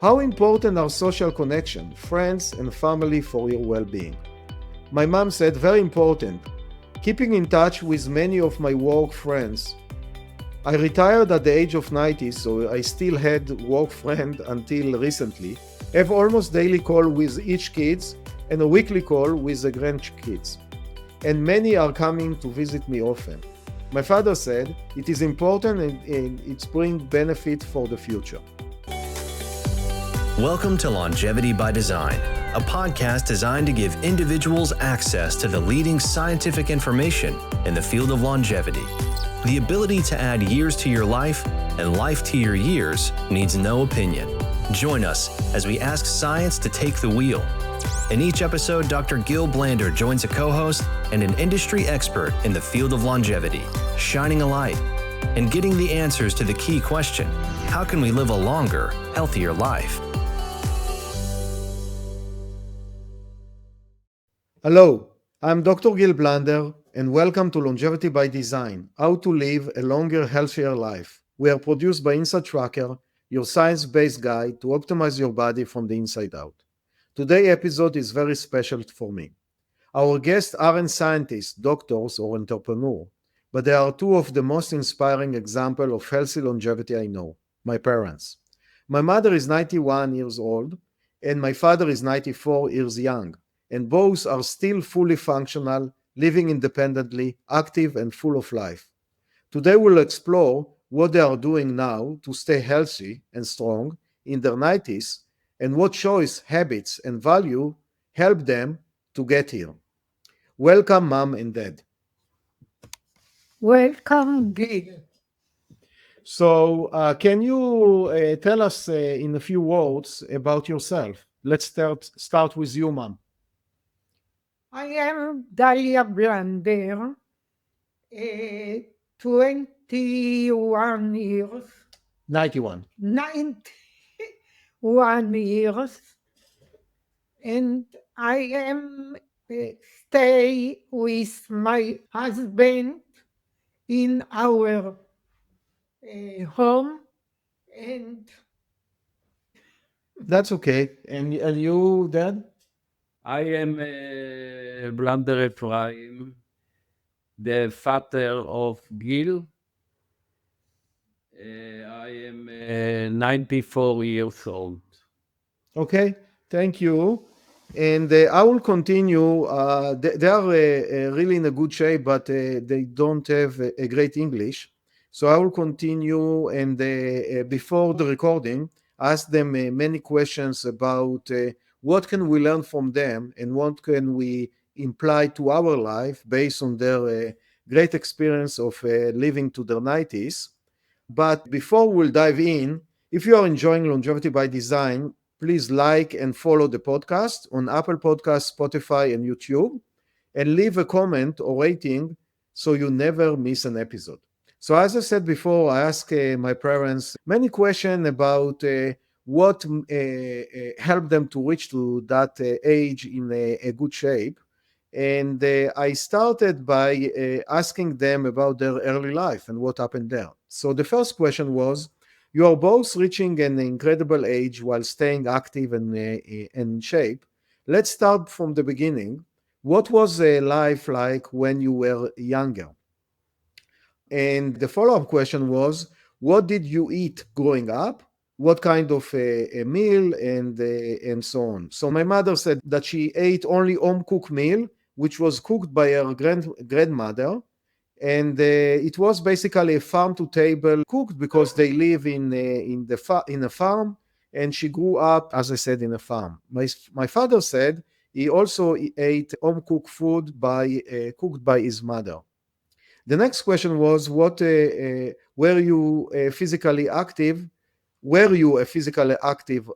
How important are social connection, friends and family for your well-being? My mom said, very important. Keeping in touch with many of my work friends. I retired at the age of 90, so I still had work friend until recently. Have almost daily call with each kids and a weekly call with the grandkids. And many are coming to visit me often. My father said it is important and it's bring benefit for the future. Welcome to Longevity by Design, a podcast designed to give individuals access to the leading scientific information in the field of longevity. The ability to add years to your life and life to your years needs no opinion. Join us as we ask science to take the wheel. In each episode, Dr. Gil Blander joins a co-host and an industry expert in the field of longevity, shining a light and getting the answers to the key question: how can we live a longer, healthier life? Hello, I'm Dr. Gil Blander and welcome to Longevity by Design, How to Live a Longer, Healthier Life. We are produced by Inside Tracker, your science-based guide to optimize your body from the inside out. Today's episode is very special for me. Our guests aren't scientists, doctors, or entrepreneurs, but they are two of the most inspiring examples of healthy longevity I know, my parents. My mother is 91 years old, and my father is 94 years young, and both are still fully functional, living independently, active, and full of life. Today we'll explore what they are doing now to stay healthy and strong in their 90s and what choice, habits, and value help them to get here. Welcome, Mom and Dad. Welcome, Gil. So, can you tell us in a few words about yourself? Let's start with you, Mom. I am Dalia Blander, 21 years, 91. 91 years, and I am stay with my husband in our home, and That's okay. And you, Dad? I am Blander Eprihm, the father of Gil. I am 94 years old. Okay, thank you. And I will continue. They are really in a good shape, but they don't have a great English. So I will continue. And before the recording, ask them many questions about what can we learn from them and what can we imply to our life based on their great experience of living to their 90s. But before we'll dive in, if you are enjoying Longevity by Design, please like and follow the podcast on Apple Podcasts, Spotify, and YouTube, and leave a comment or rating so you never miss an episode. So, as I said before, I asked my parents many questions about what helped them to reach to that age in a good shape. And I started by asking them about their early life and what happened there. So the first question was, you are both reaching an incredible age while staying active and in shape. Let's start from the beginning. What was life like when you were younger? And the follow-up question was, what did you eat growing up? What kind of a meal and so on. So my mother said that she ate only home cooked meal, which was cooked by her grandmother, and it was basically a farm to table cooked because they live in a farm, and she grew up, as I said, in a farm. My father said he also ate home cooked food cooked by his mother. The next question was, what were you physically active? Were you a physically active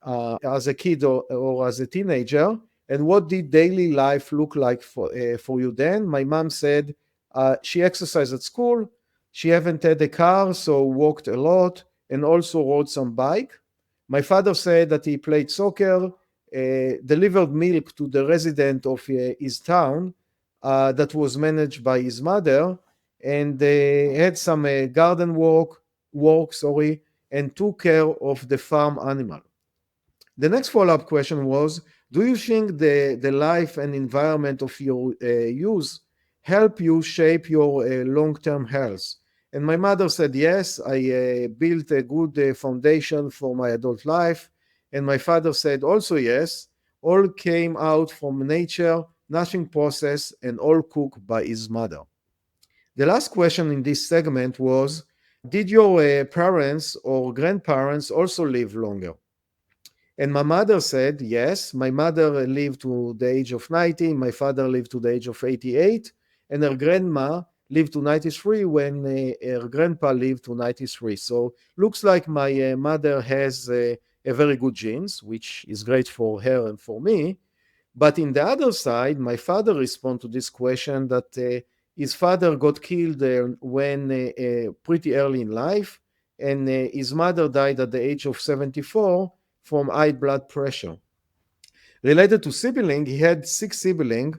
as a kid or as a teenager? And what did daily life look like for you then? My mom said she exercised at school. She haven't had a car, so walked a lot and also rode some bike. My father said that he played soccer, delivered milk to the resident of his town that was managed by his mother, and had some garden work, sorry, and took care of the farm animal. The next follow-up question was, do you think the life and environment of your youth help you shape your long-term health? And my mother said, yes, I built a good foundation for my adult life. And my father said also, yes, all came out from nature, nothing processed, and all cooked by his mother. The last question in this segment was, did your parents or grandparents also live longer? And my mother said, yes, my mother lived to the age of 90, my father lived to the age of 88, and her grandma lived to 93 when her grandpa lived to 93. So looks like my mother has a very good genes, which is great for her and for me. But in the other side, my father responded to this question that his father got killed when pretty early in life, and his mother died at the age of 74 from high blood pressure. Related to sibling, he had 6 siblings,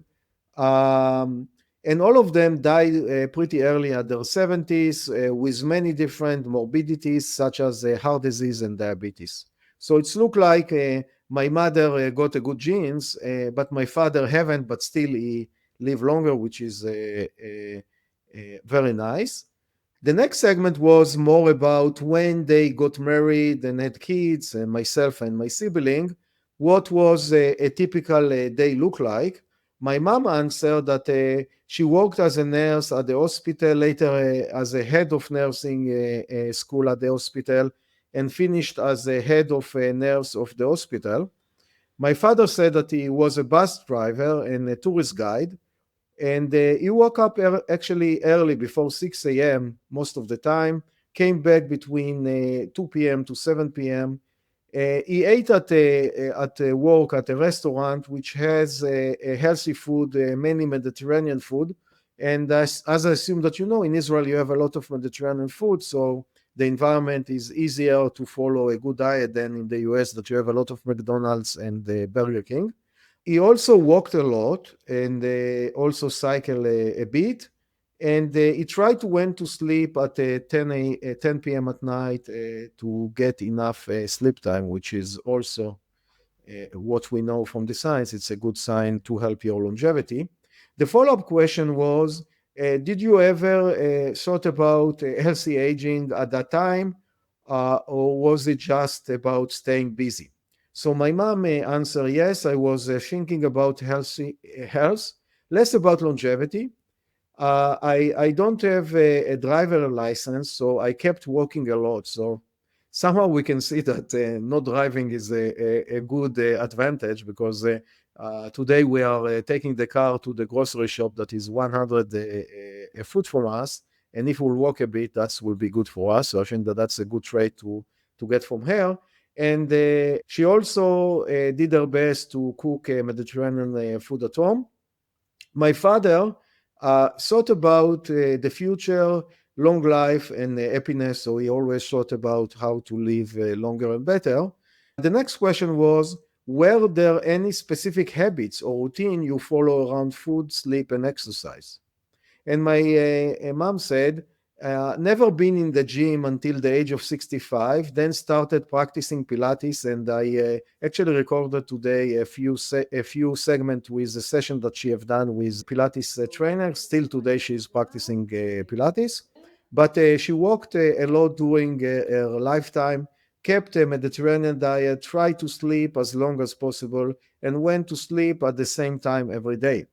um, and all of them died pretty early at their 70s with many different morbidities such as heart disease and diabetes. So it's looked like my mother got a good genes, but my father haven't, but still he lived longer, which is very nice. The next segment was more about when they got married and had kids, and myself and my sibling. What was a typical day look like? My mom answered that she worked as a nurse at the hospital, later as a head of nursing school at the hospital, and finished as a head of nurse of the hospital. My father said that he was a bus driver and a tourist guide, and he woke up actually early, before 6 a.m. most of the time, came back between 2 p.m. to 7 p.m. He ate at work at a restaurant which has a healthy food, mainly Mediterranean food. And as I assume that you know, in Israel you have a lot of Mediterranean food, so the environment is easier to follow a good diet than in the US, that you have a lot of McDonald's and Burger King. He also walked a lot and also cycled a bit. And he tried to went to sleep at 10 p.m. at night to get enough sleep time, which is also what we know from the science. It's a good sign to help your longevity. The follow-up question was, did you ever thought about healthy aging at that time, or was it just about staying busy? So my mom answered, yes, I was thinking about health, less about longevity. I don't have a driver license, so I kept walking a lot. So somehow we can see that not driving is a good advantage, because today we are taking the car to the grocery shop that is 100 a foot from us. And if we'll walk a bit, that will be good for us. So I think that that's a good trait to get from her. And she also did her best to cook Mediterranean food at home. My father thought about the future, long life, and happiness. So he always thought about how to live longer and better. The next question was, were there any specific habits or routine you follow around food, sleep, and exercise? And my mom said, never been in the gym until the age of 65, then started practicing Pilates. And I actually recorded today a few segments with the session that she have done with Pilates trainer. Still today she's practicing Pilates. But she walked a lot during her lifetime, kept a Mediterranean diet, tried to sleep as long as possible, and went to sleep at the same time every day.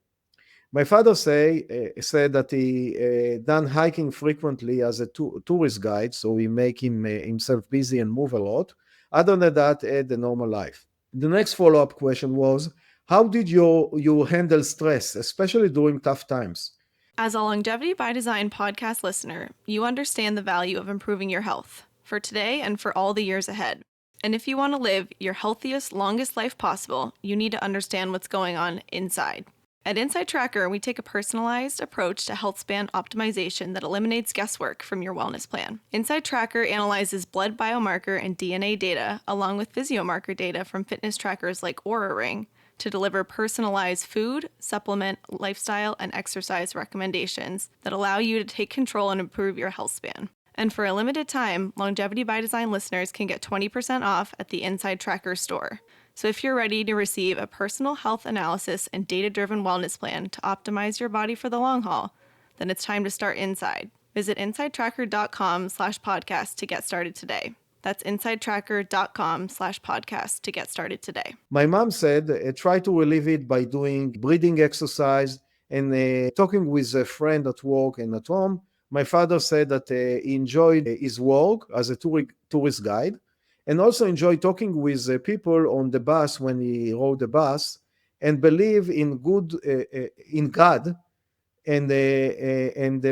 My father said that he done hiking frequently as a tourist guide, so he make himself busy and move a lot. Other than that, had the normal life. The next follow-up question was, how did you handle stress, especially during tough times? As a Longevity by Design podcast listener, you understand the value of improving your health for today and for all the years ahead. And if you want to live your healthiest, longest life possible, you need to understand what's going on inside. At Inside Tracker, we take a personalized approach to health span optimization that eliminates guesswork from your wellness plan. Inside Tracker analyzes blood biomarker and DNA data, along with physiomarker data from fitness trackers like Oura Ring, to deliver personalized food, supplement, lifestyle, and exercise recommendations that allow you to take control and improve your health span. And for a limited time, Longevity by Design listeners can get 20% off at the Inside Tracker store. So if you're ready to receive a personal health analysis and data-driven wellness plan to optimize your body for the long haul, then it's time to start inside. Visit insidetracker.com/podcast to get started today. That's insidetracker.com/podcast to get started today. My mom said, try to relieve it by doing breathing exercise and talking with a friend at work and at home. My father said that he enjoyed his work as a tourist guide and also enjoyed talking with people on the bus when he rode the bus and believe in in God and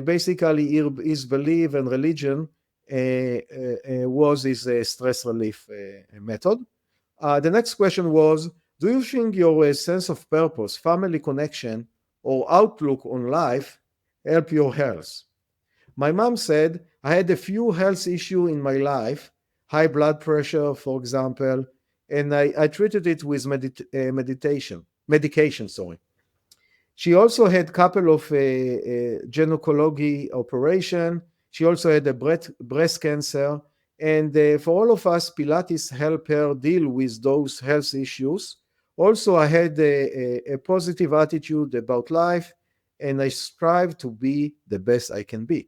basically his belief and religion was his stress relief method. The next question was, do you think your sense of purpose, family connection, or outlook on life help your health? My mom said, I had a few health issues in my life, high blood pressure, for example, and I treated it with medication. Sorry. She also had a couple of gynecology operation. She also had a breast cancer. And for all of us, Pilates helped her deal with those health issues. Also, I had a positive attitude about life, and I strive to be the best I can be.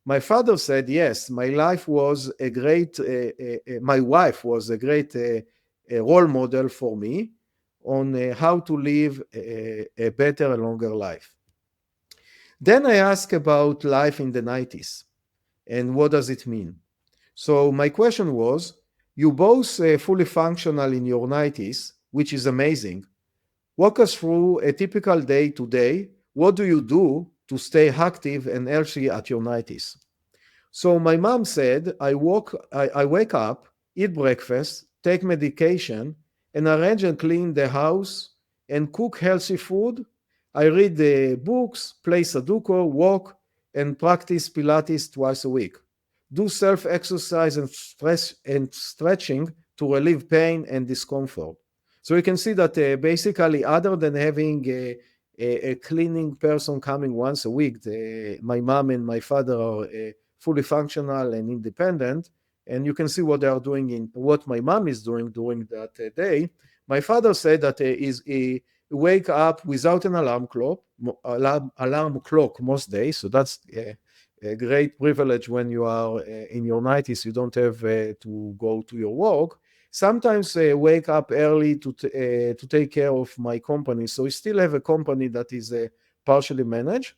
My father said, yes, my wife was a great role model for me on how to live a better and longer life. Then I asked about life in the 90s and what does it mean. So my question was, you both fully functional in your 90s, which is amazing. Walk us through a typical day today. What do you do to stay active and healthy at your 90s? So my mom said, I wake up, eat breakfast, take medication, and arrange and clean the house and cook healthy food. I read the books, play Sudoku, walk, and practice Pilates twice a week. Do self-exercise and stretching to relieve pain and discomfort. So you can see that basically, other than having a cleaning person coming once a week, my mom and my father are fully functional and independent. And you can see what they are doing in what my mom is doing during that day. My father said that he wake up without an alarm clock most days. So that's a great privilege when you are in your 90s. You don't have to go to your work. Sometimes wake up early to take care of my company. So we still have a company that is partially managed.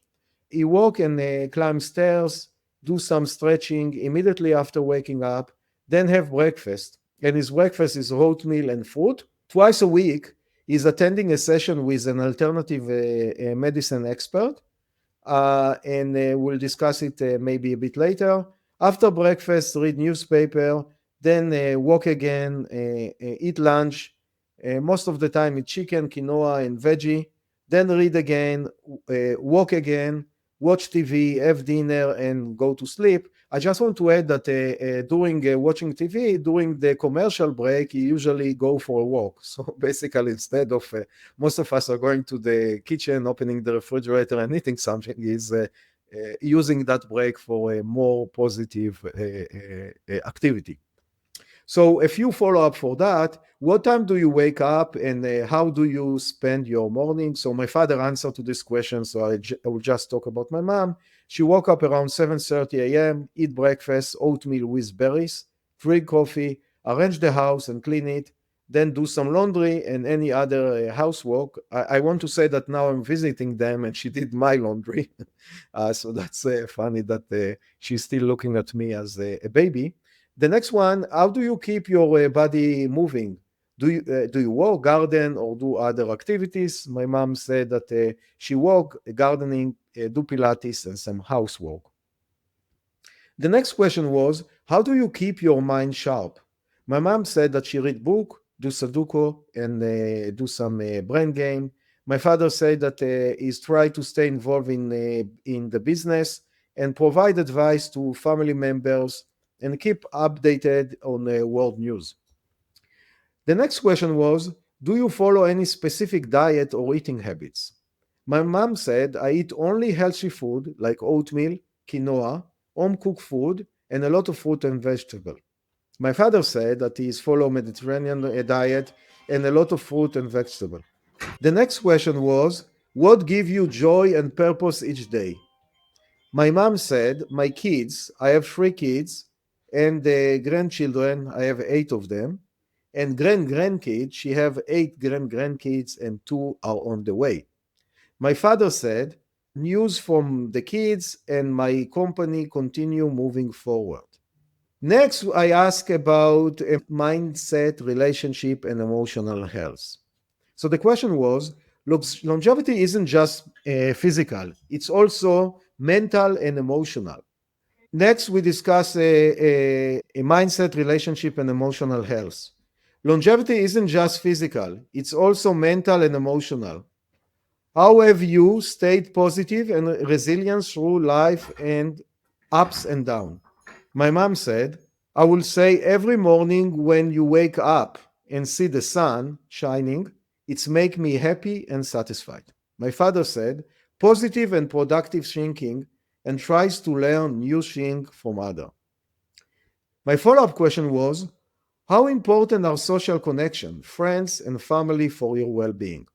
He walk and climb stairs, do some stretching immediately after waking up, then have breakfast. And his breakfast is oatmeal and fruit. Twice a week, he's attending a session with an alternative medicine expert. And we'll discuss it maybe a bit later. After breakfast, read newspaper, then walk again, eat lunch. Most of the time, eat chicken, quinoa, and veggie. Then read again, walk again, watch TV, have dinner, and go to sleep. I just want to add that during watching TV, during the commercial break, you usually go for a walk. So basically, instead of most of us are going to the kitchen, opening the refrigerator and eating something, is using that break for a more positive activity. So a few follow-up for that. What time do you wake up and how do you spend your morning? So my father answered to this question, so I will just talk about my mom. She woke up around 7:30 a.m., eat breakfast, oatmeal with berries, drink coffee, arrange the house and clean it, then do some laundry and any other housework. I want to say that now I'm visiting them and she did my laundry. So that's funny that she's still looking at me as a baby. The next one, how do you keep your body moving? Do you walk, garden, or do other activities? My mom said that she walk, gardening, do Pilates, and some housework. The next question was, how do you keep your mind sharp? My mom said that she read book, do Sudoku, and do some brain game. My father said that he's trying to stay involved in the business and provide advice to family members and keep updated on world news. The next question was, do you follow any specific diet or eating habits? My mom said, I eat only healthy food like oatmeal, quinoa, home cooked food, and a lot of fruit and vegetable. My father said that he is follow Mediterranean diet and a lot of fruit and vegetable. The next question was, what give you joy and purpose each day? My mom said, my kids, I have 3 kids, and the grandchildren, I have 8 of them, and grandkids, she have 8 grandkids, and 2 are on the way. My father said, news from the kids and my company continue moving forward. Next, I ask about a mindset, relationship, and emotional health. So the question was, longevity isn't just physical, it's also mental and emotional. Next, we discuss a mindset, relationship, and emotional health. Longevity isn't just physical, it's also mental and emotional. How have you stayed positive and resilient through life and ups and downs? My mom said, I will say every morning when you wake up and see the sun shining, it's make me happy and satisfied. My father said, positive and productive thinking and tries to learn new things from others. My follow-up question was, how important are social connection, friends and family for your well-being?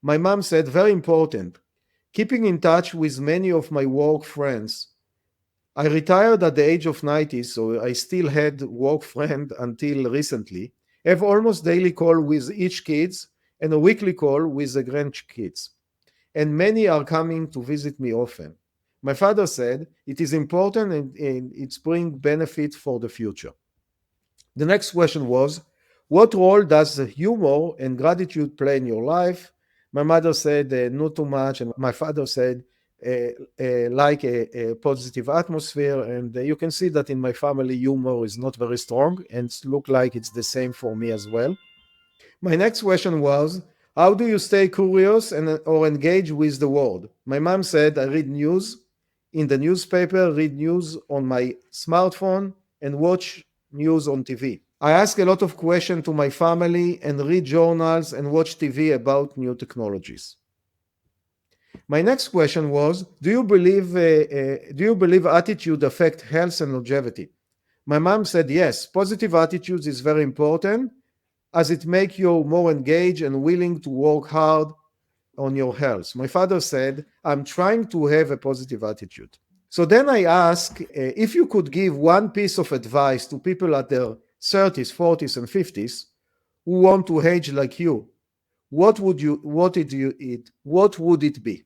My mom said, very important. Keeping in touch with many of my work friends. I retired at the age of 90, so I still had work friend until recently. Have almost daily call with each kids and a weekly call with the grandkids. And many are coming to visit me often. My father said it is important and it's bring benefit for the future. The next question was, what role does humor and gratitude play in your life? My mother said not too much, and my father said like a positive atmosphere. And you can see that in my family, humor is not very strong, and it look like it's the same for me as well. My next question was, how do you stay curious and or engage with the world? My mom said, I read news in the newspaper, read news on my smartphone, and watch news on TV. I ask a lot of questions to my family and read journals and watch TV about new technologies. My next question was, do you believe attitude affect health and longevity? My mom said yes, positive attitudes is very important as it make you more engaged and willing to work hard on your health. My father said, I'm trying to have a positive attitude. So then I asked if you could give one piece of advice to people at their 30s, 40s, and 50s who want to age like you, what would it be?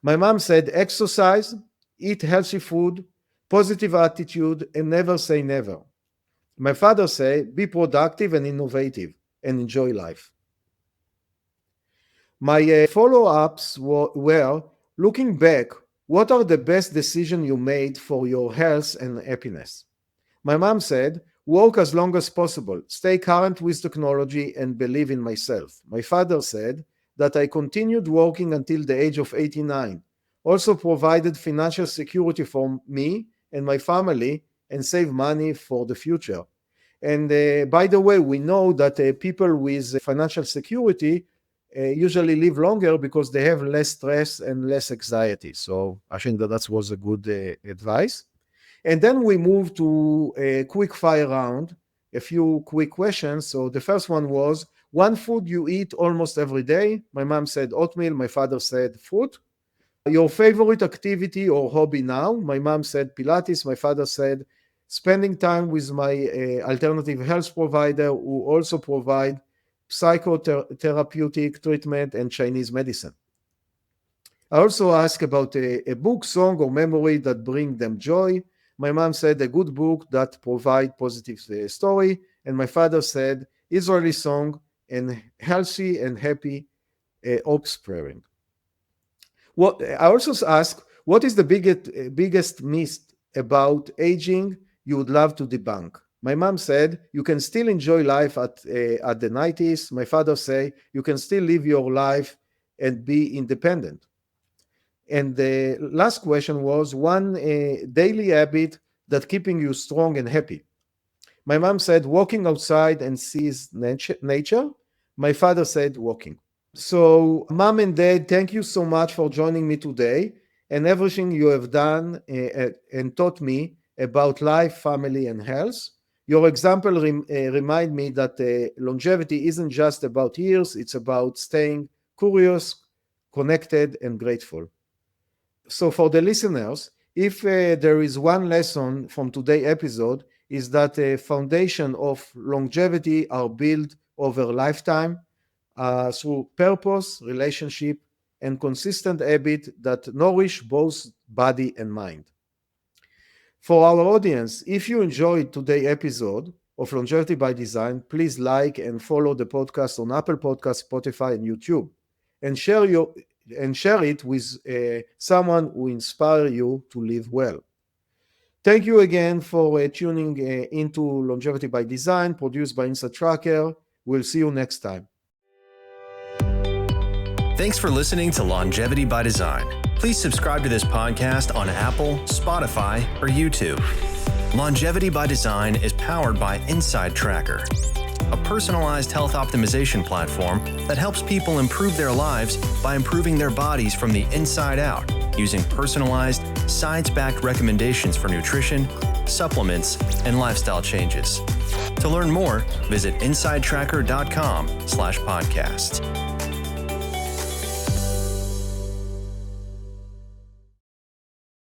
My mom said exercise, eat healthy food, positive attitude, and never say never. My father said be productive and innovative and enjoy life. My follow-ups were looking back, what are the best decisions you made for your health and happiness? My mom said, work as long as possible, stay current with technology, and believe in myself. My father said that I continued working until the age of 89, also provided financial security for me and my family, and save money for the future. And by the way, we know that people with financial security usually live longer because they have less stress and less anxiety. So I think that was a good advice. And then we move to a quick fire round, a few quick questions. So the first one was, one food you eat almost every day. My mom said oatmeal. My father said fruit. Your favorite activity or hobby now? My mom said Pilates. My father said spending time with my alternative health provider who also provide psychotherapeutic treatment and Chinese medicine. I also asked about a book, song, or memory that bring them joy. My mom said a good book that provide positive story, and my father said Israeli song and healthy and happy offspring. What I also asked, what is the biggest myth about aging you would love to debunk? My mom said you can still enjoy life at the 90s. My father say you can still live your life and be independent. And the last question was one daily habit that keeping you strong and happy. My mom said walking outside and sees nature. My father said walking. So, mom and dad, thank you so much for joining me today and everything you have done and taught me about life, family, and health. Your example remind me that longevity isn't just about years, it's about staying curious, connected, and grateful. So for the listeners, if there is one lesson from today's episode, is that the foundation of longevity are built over lifetime through purpose, relationship, and consistent habit that nourish both body and mind. For our audience, if you enjoyed today's episode of Longevity by Design, please like and follow the podcast on Apple Podcasts, Spotify, and YouTube, and share it with someone who inspire you to live well. Thank you again for tuning into Longevity by Design, produced by Inside Tracker. We'll see you next time. Thanks for listening to Longevity by Design. Please subscribe to this podcast on Apple, Spotify, or YouTube. Longevity by Design is powered by Inside Tracker, a personalized health optimization platform that helps people improve their lives by improving their bodies from the inside out using personalized, science-backed recommendations for nutrition, supplements, and lifestyle changes. To learn more, visit insidetracker.com/podcast.